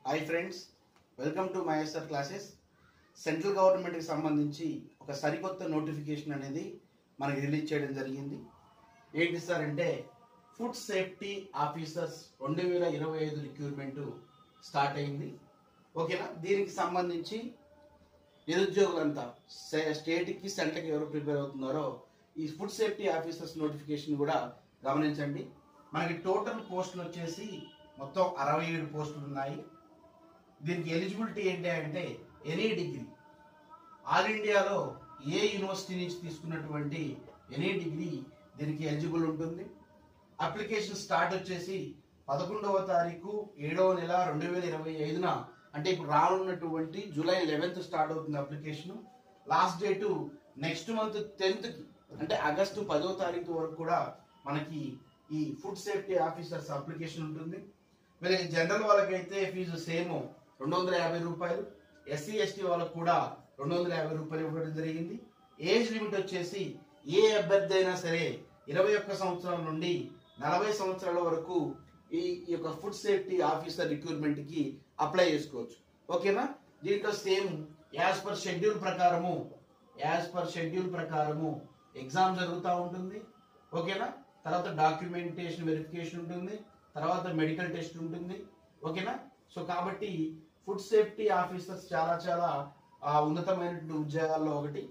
Hi friends, welcome to my SR classes. Central గవర్నమెంట్కి సంబంధించి ఒక సరికొత్త నోటిఫికేషన్ అనేది మనకి రిలీజ్ చేయడం జరిగింది. ఏంటి సార్ అంటే food safety officers 2025 recruitment start అయింది. ఓకేనా? దీనికి సంబంధించి నిరుద్యోగులంతా స్టేట్కి సెంట్రల్కి ఎవరు ప్రిపేర్ అవుతున్నారో ఈ ఫుడ్ సేఫ్టీ ఆఫీసర్స్ నోటిఫికేషన్ కూడా గమనించండి. మనకి టోటల్ పోస్టులు వచ్చేసి మొత్తం 67 పోస్టులు ఉన్నాయి. దీనికి ఎలిజిబిలిటీ ఏంటి అంటే ఎనీ డిగ్రీ, ఆల్ ఇండియాలో ఏ యూనివర్సిటీ నుంచి తీసుకున్నటువంటి ఎనీ డిగ్రీ దీనికి ఎలిజిబుల్ ఉంటుంది. అప్లికేషన్ స్టార్ట్ వచ్చేసి 11వ తారీఖు 7వ నెల 2025 అంటే ఇప్పుడు రానున్నటువంటి జూలై 11th స్టార్ట్ అవుతుంది application. Last date next month 10th అంటే ఆగస్టు 10వ తారీఖు వరకు కూడా మనకి ఈ ఫుడ్ సేఫ్టీ ఆఫీసర్స్ అప్లికేషన్ ఉంటుంది. వీళ్ళకి జనరల్ వాళ్ళకైతే ఫీజు సేమ్ 250 రూపాయలు, ఎస్సీ ఎస్టీ వాళ్ళకు కూడా 250 రూపాయలు ఇవ్వడం జరిగింది. ఏజ్ లిమిట్ వచ్చేసి ఏ అభ్యర్థి అయినా సరే 21 సంవత్సరాల నుండి 40 సంవత్సరాల వరకు ఈ యొక్క ఫుడ్ సేఫ్టీ ఆఫీసర్ రిక్రూట్మెంట్ కి అప్లై చేసుకోవచ్చు. ఓకేనా? దీంట్లో సేమ్ యాజ్ పర్ షెడ్యూల్ ప్రకారము ఎగ్జామ్ జరుగుతూ ఉంటుంది. ఓకేనా? తర్వాత డాక్యుమెంటేషన్ వెరిఫికేషన్ ఉంటుంది, తర్వాత మెడికల్ టెస్ట్ ఉంటుంది. ఓకేనా? సో కాబట్టి ఫుడ్ సేఫ్టీ ఆఫీసర్స్ చాలా ఉన్నతమైనటువంటి ఉద్యోగాల్లో ఒకటి.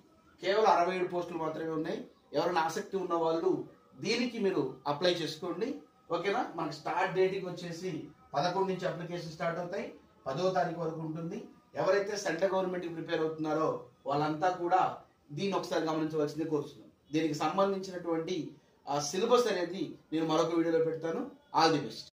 కేవలం 67 పోస్టులు మాత్రమే ఉన్నాయి. ఎవరైనా ఆసక్తి ఉన్న వాళ్ళు దీనికి మీరు అప్లై చేసుకోండి. ఓకేనా? మనకి స్టార్ట్ డేట్కి వచ్చేసి 11 నుంచి అప్లికేషన్ స్టార్ట్ అవుతాయి, 10వ తారీఖు వరకు ఉంటుంది. ఎవరైతే సెంట్రల్ గవర్నమెంట్కి ప్రిపేర్ అవుతున్నారో వాళ్ళంతా కూడా దీన్ని ఒకసారి గమనించవలసింది కోరుతున్నాను. దీనికి సంబంధించినటువంటి సిలబస్ అనేది నేను మరొక వీడియోలో పెడతాను. All the best.